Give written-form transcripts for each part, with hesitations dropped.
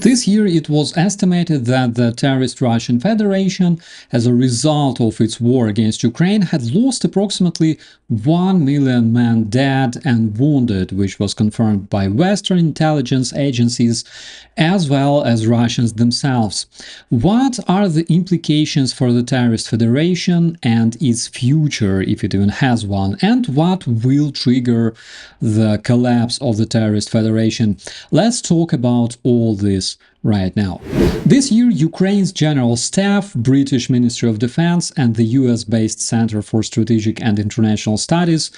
This year, it was estimated that the terrorist Russian Federation, as a result of its war against Ukraine, had lost approximately 1 million men dead and wounded, which was confirmed by Western intelligence agencies as well as Russians themselves. What are the implications for the terrorist federation and its future, if it even has one, and what will trigger the collapse of the terrorist federation? Let's talk about all this right now. This year, Ukraine's General Staff, British Ministry of Defense, and the US-based Center for Strategic and International Studies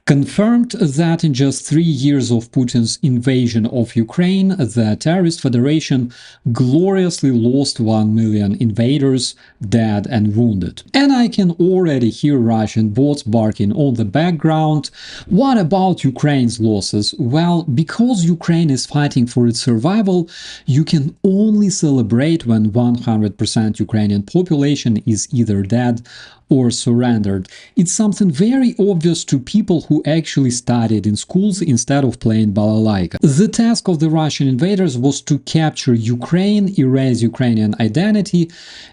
confirmed that in just 3 years of Putin's invasion of Ukraine, the terrorist federation gloriously lost 1 million invaders, dead and wounded. And I can already hear Russian bots barking on the background. What about Ukraine's losses? Well, because Ukraine is fighting for its survival, you can only celebrate when 100% Ukrainian population is either dead or surrendered. It's something very obvious to people who actually studied in schools instead of playing balalaika. The task of the Russian invaders was to capture Ukraine, erase Ukrainian identity,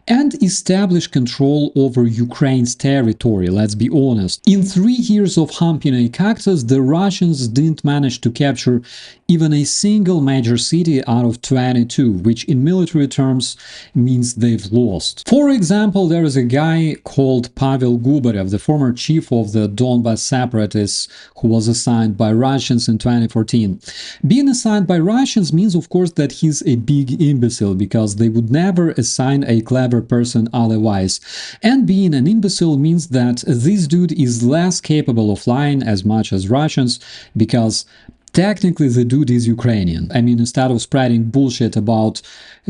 and establish control over Ukraine's territory, let's be honest. In 3 years of humping a cactus, the Russians didn't manage to capture even a single major city out of 22, which in military terms means they've lost. For example, there is a guy called Pavel Gubarev, the former chief of the Donbas separatists, who was assigned by Russians in 2014. Being assigned by Russians means, of course, that he's a big imbecile, because they would never assign a clever person otherwise. And being an imbecile means that this dude is less capable of lying as much as Russians, because technically, the dude is Ukrainian. I mean, instead of spreading bullshit about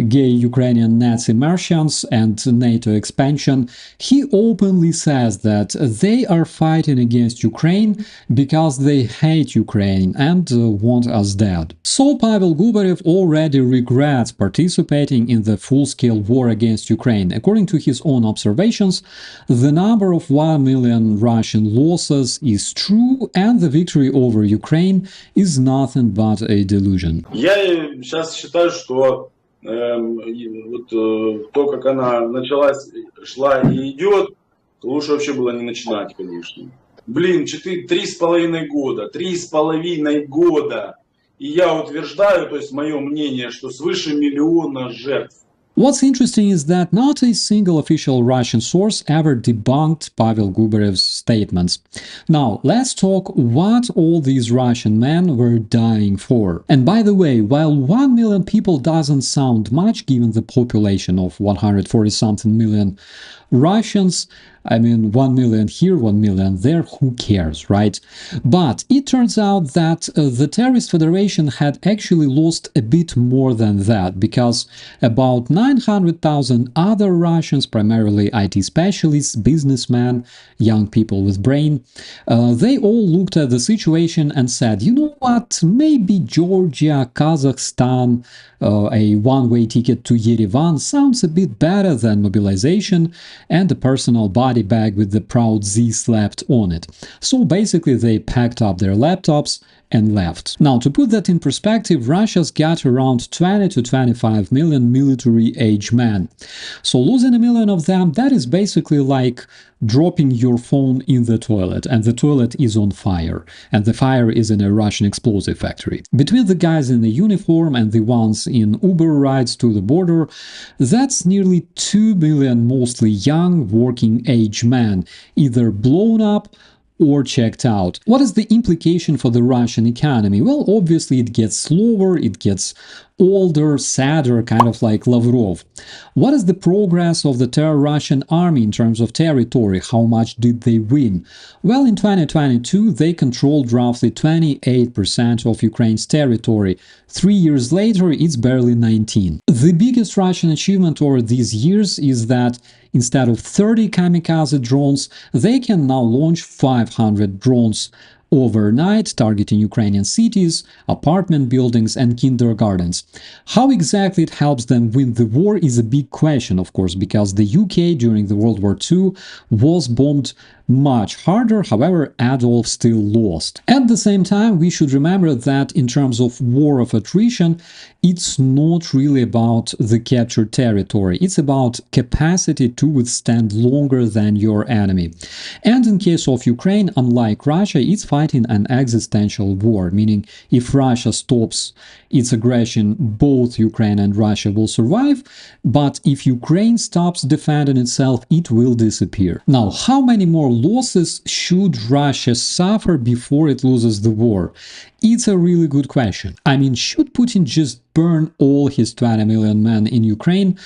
gay Ukrainian Nazi Martians and NATO expansion, he openly says that they are fighting against Ukraine because they hate Ukraine and want us dead. So Pavel Gubarev already regrets participating in the full-scale war against Ukraine. According to his own observations, the number of 1 million Russian losses is true, and the victory over Ukraine is nothing but a delusion. Я сейчас считаю, что то, как она началась, шла и идет, то лучше вообще было не начинать, конечно. Блин, 3,5 года, 3,5 года. И я утверждаю, то есть мое мнение, что свыше 1 миллиона жертв. What's interesting is that not a single official Russian source ever debunked Pavel Gubarev's statements. Now, let's talk what all these Russian men were dying for. And by the way, while 1 million people doesn't sound much given the population of 140-something million Russians, I mean, 1 million here, 1 million there, who cares, right? But it turns out that the terrorist federation had actually lost a bit more than that, because about 900,000 other Russians, primarily IT specialists, businessmen, young people with brain, they all looked at the situation and said, you know what, maybe Georgia, Kazakhstan, a one-way ticket to Yerevan sounds a bit better than mobilization and a personal body bag with the proud Z slapped on it. So basically they packed up their laptops and left. Now, to put that in perspective, Russia's got around 20 to 25 million military-age men. So losing 1 million of them, that is basically like dropping your phone in the toilet, and the toilet is on fire, and the fire is in a Russian explosive factory. Between the guys in the uniform and the ones in Uber rides to the border, that's nearly 2 million mostly young working-age men, either blown up or checked out. What is the implication for the Russian economy? Well, obviously it gets slower, it gets older, sadder, kind of like Lavrov. What is the progress of the Russian army in terms of territory? How much did they win? Well, in 2022, they controlled roughly 28% of Ukraine's territory. 3 years later, it's barely 19%. The biggest Russian achievement over these years is that instead of 30 kamikaze drones, they can now launch 500 drones overnight, targeting Ukrainian cities, apartment buildings, and kindergartens. How exactly it helps them win the war is a big question, of course, because the UK during the World War II was bombed much harder. However, Adolf still lost. At the same time, we should remember that in terms of war of attrition, it's not really about the captured territory. It's about capacity to withstand longer than your enemy. And in case of Ukraine, unlike Russia, it's fighting an existential war, meaning if Russia stops its aggression, both Ukraine and Russia will survive, but if Ukraine stops defending itself, it will disappear. Now, how many more losses should Russia suffer before it loses the war? It's a really good question. I mean, should Putin just burn all his 20 million men in Ukraine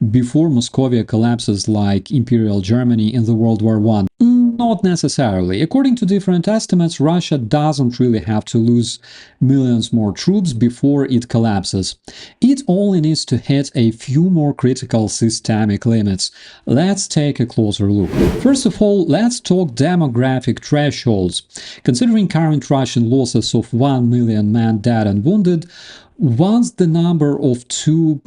before Moscow collapses like Imperial Germany in the World War I? Not necessarily. According to different estimates, Russia doesn't really have to lose millions more troops before it collapses. It only needs to hit a few more critical systemic limits. Let's take a closer look. First of all, let's talk demographic thresholds. Considering current Russian losses of 1 million men dead and wounded, once the number of 2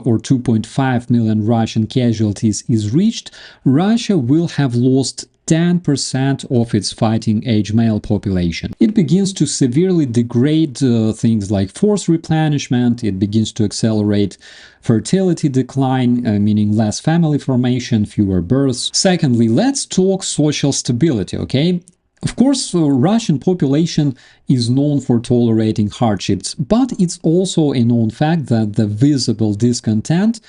or 2.5 million Russian casualties is reached, Russia will have lost 10% of its fighting-age male population. It begins to severely degrade things like force replenishment, it begins to accelerate fertility decline, meaning less family formation, fewer births. Secondly, let's talk social stability, okay? Of course, Russian population is known for tolerating hardships, but it's also a known fact that the visible discontent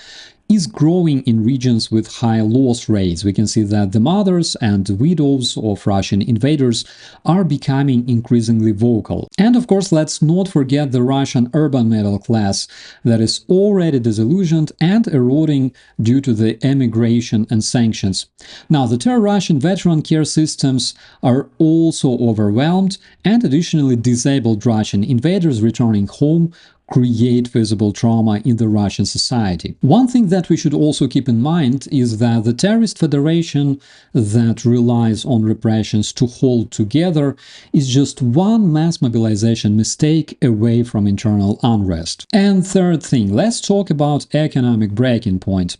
is growing in regions with high loss rates. We can see that the mothers and widows of Russian invaders are becoming increasingly vocal. And of course, let's not forget the Russian urban middle class that is already disillusioned and eroding due to the emigration and sanctions. Now, the Russian veteran care systems are also overwhelmed, and additionally, disabled Russian invaders returning home create visible trauma in the Russian society. One thing that we should also keep in mind is that the terrorist federation that relies on repressions to hold together is just one mass mobilization mistake away from internal unrest. And third thing, let's talk about economic breaking point.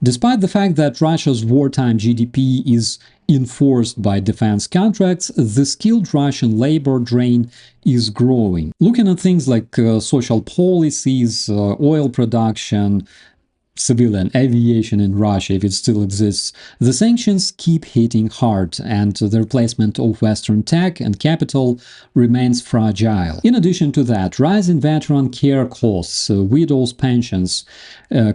Despite the fact that Russia's wartime GDP is enforced by defense contracts, the skilled Russian labor drain is growing. Looking at things like social policies, oil production, civilian aviation in Russia, if it still exists, the sanctions keep hitting hard, and the replacement of Western tech and capital remains fragile. In addition to that, rising veteran care costs, widows' pensions,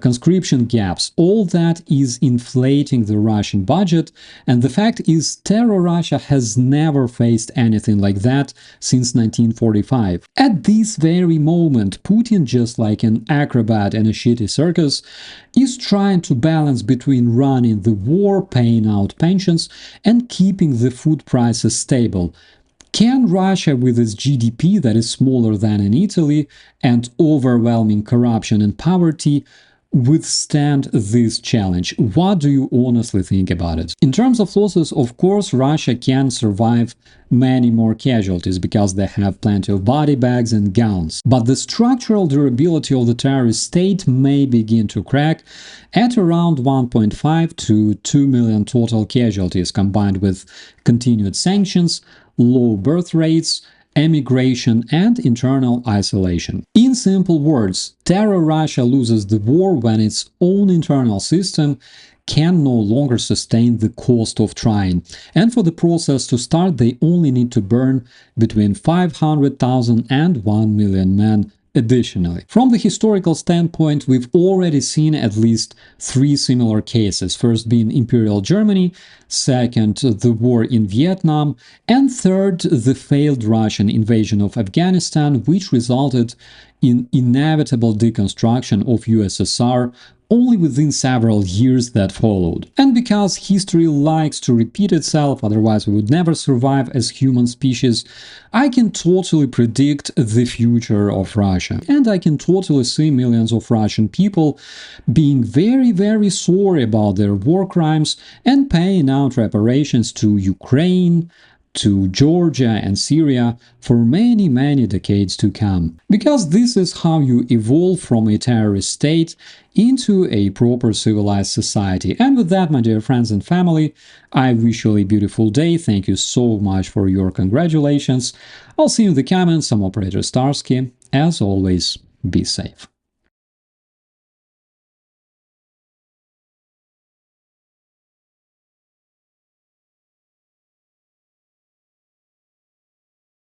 conscription gaps, all that is inflating the Russian budget, and the fact is Terror Russia has never faced anything like that since 1945. At this very moment, Putin, just like an acrobat in a shitty circus, is trying to balance between running the war, paying out pensions, and keeping the food prices stable. Can Russia, with its GDP that is smaller than in Italy and overwhelming corruption and poverty, withstand this challenge? What do you honestly think about it? In terms of losses, of course, Russia can survive many more casualties because they have plenty of body bags and guns. But the structural durability of the terrorist state may begin to crack at around 1.5 to 2 million total casualties, combined with continued sanctions, low birth rates, emigration, and internal isolation. In simple words, Terror Russia loses the war when its own internal system can no longer sustain the cost of trying. And for the process to start, they only need to burn between 500,000 and 1 million men additionally. From the historical standpoint, we've already seen at least 3 similar cases, first being Imperial Germany, second the war in Vietnam, and third the failed Russian invasion of Afghanistan, which resulted in inevitable deconstruction of USSR only within several years that followed. And because history likes to repeat itself, otherwise we would never survive as human species, I can totally predict the future of Russia. And I can totally see millions of Russian people being very, very sorry about their war crimes and paying out reparations to Ukraine, to Georgia and Syria for many, many decades to come. Because this is how you evolve from a terrorist state into a proper civilized society. And with that, my dear friends and family, I wish you a beautiful day. Thank you so much for your congratulations. I'll see you in the comments. I'm Operator Starsky. As always, be safe.